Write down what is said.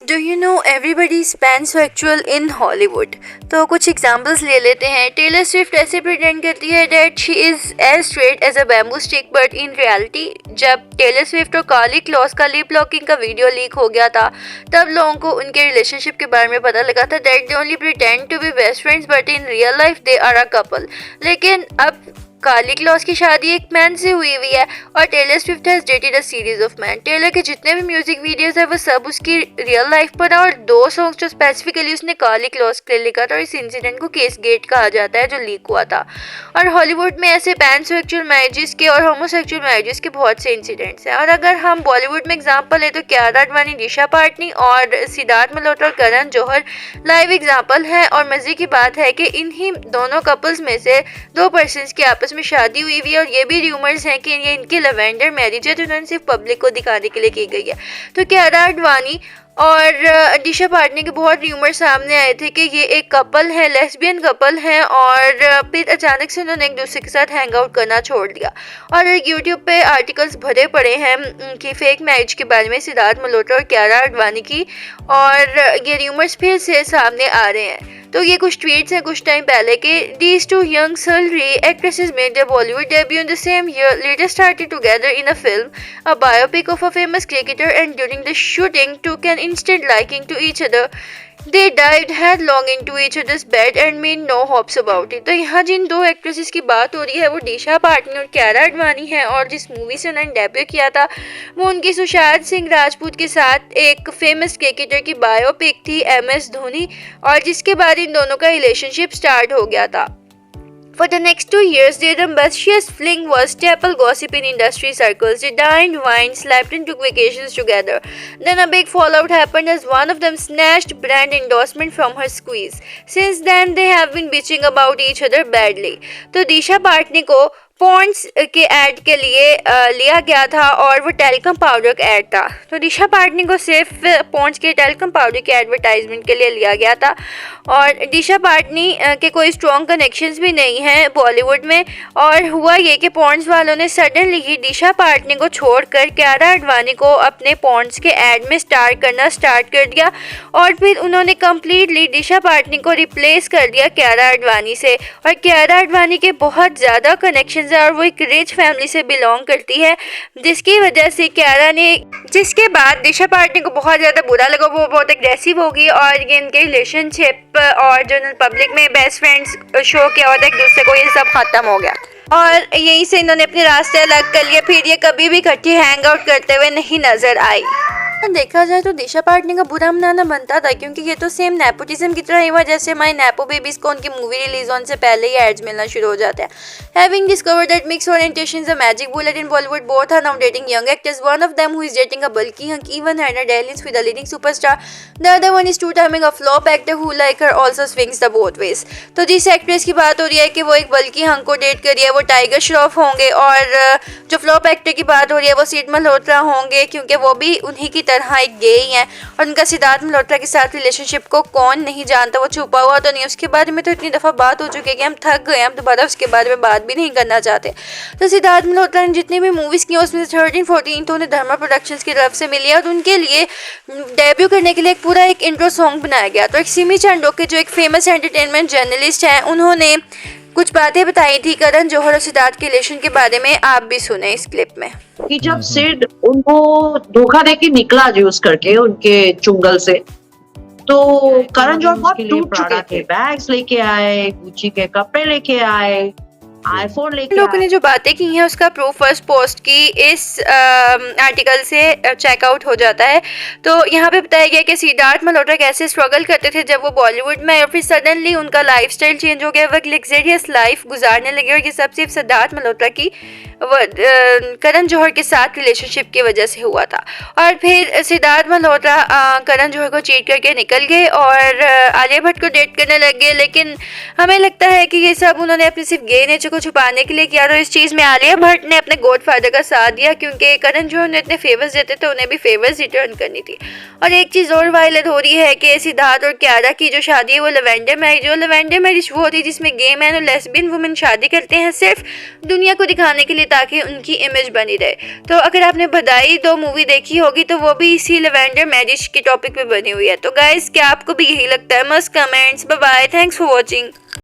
Do you know everybody is pansexual in Hollywood. तो कुछ examples ले लेते हैं। टेलर स्विफ्ट ऐसे प्रिटेंड करती है that she is as straight as a bamboo stick, but in reality जब टेलर स्विफ्ट और कार्ली क्लॉस का लिप लॉकिंग का वीडियो लीक हो गया था तब लोगों को उनके रिलेशनशिप के बारे में पता लगा था that they only pretend to be best friends but in real life they are a couple. लेकिन अब कार्ली क्लॉस की शादी एक मैन से हुई है और Taylor Swift has dated a series of man. Taylor के जितने भी म्यूजिक वीडियोस है वो सब उसकी रियल लाइफ पर है और 2 सॉन्ग्स जो स्पेसिफिकली उसने कार्ली क्लॉस के लिए लिखा था और इस इंसिडेंट को केस गेट कहा जाता है जो लीक हुआ था। और हॉलीवुड में ऐसे पैनसेक्सुअल मैरिजेस के और होमोसेक्सुअल मैरिजेस के बहुत से इंसिडेंट्स हैं। और अगर हम बॉलीवुड में एग्जाम्पल है तो कियारा आडवाणी, दिशा पाटनी और सिद्धार्थ मल्होत्रा और करण जौहर लाइव एग्जाम्पल है। और मजे की बात है कि इन्हीं दोनों कपल्स में से 2 पर्सन्स की आपस में शादी हुई हुई है और ये भी र्यूमर्स हैं कि ये इनकी लवेंडर मैरिज है जो उन्होंने सिर्फ पब्लिक को दिखाने के लिए की गई है। तो कियारा आडवाणी और दिशा पाटनी के बहुत र्यूमर सामने आए थे कि ये एक कपल है, लेस्बियन कपल है, और फिर अचानक से उन्होंने एक दूसरे के साथ हैंग आउट करना छोड़ दिया। और यूट्यूब पे आर्टिकल्स भरे पड़े हैं कि फेक मैरिज के बारे में सिद्धार्थ मल्होत्रा और कियारा आडवाणी की, और ये र्यूमर्स फिर से सामने आ रहे हैं। तो ये कुछ ट्वीट्स हैं कुछ टाइम पहले के these 2 young celebrity actresses made their Bollywood debut in the same year, later started together in a film, a biopic of a famous cricketer, and during the shooting took an instant liking to each other. They dived headlong into each other's bed and made no hopes about it. तो यहाँ जिन 2 actresses की बात हो रही है वो दिशा पाटनी और कियारा आडवाणी है, और जिस मूवी से उन्होंने डेब्यू किया था वो उनकी सुशांत सिंह राजपूत के साथ एक फेमस क्रिकेटर की बायोपिक थी MS धोनी, और जिसके बाद इन दोनों का रिलेशनशिप स्टार्ट हो गया था। For the next 2 years, their tempestuous fling was staple gossip in industry circles. They dined, wined, slept, and took vacations together. Then a big fallout happened as one of them snatched brand endorsement from her squeeze. Since then, they have been bitching about each other badly. तो दिशा पाटनी को Pond's के add के लिए लिया गया था और वो टेल्कम पाउडर का ऐड था। तो दिशा पाटनी को सिर्फ पॉन्ड्स के टेल्कम पाउडर के एडवर्टाइजमेंट के लिए लिया गया था। और दिशा पाटनी के कोई स्ट्रॉन्ग कनेक्शंस भी नहीं हैं बॉलीवुड में। और हुआ ये कि पॉन्ड्स वालों ने सडनली ही दिशा पाटनी को छोड़कर कियारा आडवाणी को अपने पॉन्ड्स के ऐड में स्टार करना स्टार्ट कर दिया, और फिर उन्होंने कम्प्लीटली दिशा पाटनी को रिप्लेस कर दिया कियारा आडवाणी से। और कियारा आडवाणी के बहुत ज़्यादा कनेक्शन और वो एक रिच फैमिली से बिलोंग करती है, जिसकी वजह से कियारा ने, जिसके बाद दिशा पाटनी को बहुत ज़्यादा बुरा लगा, वो बहुत एग्रेसिव हो गई और ये इनके रिलेशनशिप और जो पब्लिक में बेस्ट फ्रेंड्स शो किया होता है एक दूसरे को, ये सब ख़त्म हो गया और यहीं से इन्होंने अपने रास्ते अलग कर लिए। फिर ये कभी भी इकट्ठी हैंग आउट करते हुए नहीं नजर आई। देखा जाए तो दिशा पाटनी का बुरा मनाना बनता था, क्योंकि ये तो सेम नेपोटिज्म की तरह ही हुआ जैसे हमारे नेपो बेबीज को उनकी मूवी रिलीज होने से पहले ही एड्स मिलना शुरू हो जाते हैं। Having discovered that mixed orientation is a magic bullet in Bollywood, both are now dating young actors. One of them, who is dating a bulky hunk, even had a dalliance with a leading superstar. The other one is two-timing a flop actor who, like her, also swings the both ways. तो जिस actress की बात हो रही है कि वो एक बल्कि हंक को डेट कर रही है वो टाइगर श्रॉफ होंगे, और जो फ्लॉप एक्टर की बात हो रही है वो सिद्धार्थ मल्होत्रा होंगे, क्योंकि वो भी उन्हीं की तरह एक गे ही हैं। और उनका सिद्धार्थ मल्होत्रा के साथ रिलेशनशिप को कौन नहीं जानता, वो छुपा हुआ तो नहीं। उसके बारे में तो इतनी दफ़ा बात हो चुकी है कि हम थक गए, हम दोबारा उसके बारे में बात भी नहीं करना चाहते। तो सिद्धार्थ मल्होत्रा ने जितनी भी मूवीज़ की उसमें से 13-14 तो उन्हें धर्मा प्रोडक्शंस की तरफ से मिली है, और उनके लिए डेब्यू करने के लिए एक पूरा एक इंट्रो सॉन्ग बनाया गया। तो एक सिमी चांडोके जो एक फेमस एंटरटेनमेंट जर्नलिस्ट हैं, उन्होंने कुछ बातें बताई थी करण जौहर और सिद्धार्थ के रिलेशन के बारे में। आप भी सुने इस क्लिप में कि जब सिड उनको धोखा देके निकला यूज करके उनके चुंगल से, तो करण जौहर बहुत टूट चुके थे। बैग्स लेके आए, गुच्ची के कपड़े लेके आए, आईफोन लेके आए। लोगों ने जो बातें की हैं उसका प्रूफ फर्स्ट पोस्ट की इस आर्टिकल से चेकआउट हो जाता है। तो यहाँ पे बताया गया कि सिद्धार्थ मल्होत्रा कैसे स्ट्रगल करते थे जब वो बॉलीवुड में, और फिर सडनली उनका लाइफस्टाइल चेंज हो गया, वो एक लग्जरियस लाइफ गुजारने लगे, और ये सब सिर्फ सिद्धार्थ मल्होत्रा की करण जौहर के साथ रिलेशनशिप की वजह से हुआ था। और फिर सिद्धार्थ मल्होत्रा करण जौहर को चीट करके निकल गए और आलिया भट्ट को डेट करने लग गए। लेकिन हमें लगता है कि ये सब उन्होंने अपने सिर्फ गे नेचर को को छुपाने के लिए किया। तो इस चीज में आलिया भट्ट ने अपने गॉडफादर का साथ दिया क्योंकि करण जौहर ने इतने फेवर्स देते थे, उन्हें भी फेवर्स रिटर्न करनी थी। और एक चीज और वायरल हो रही है कि सिद्धार्थ और कियारा की जो शादी है वो लवेंडर मैरिज है। लवेंडर मैरिज वो होती है जिसमें गे मैन और लेस्बियन वुमेन शादी करते हैं सिर्फ दुनिया को दिखाने के लिए ताकि उनकी इमेज बनी रहे। तो अगर आपने बधाई 2 मूवी देखी होगी तो वो भी इसी लवेंडर मैरिज के टॉपिक पे बनी हुई है। तो गाइस क्या आपको भी यही लगता है? Must comments. Bye bye, thanks for watching.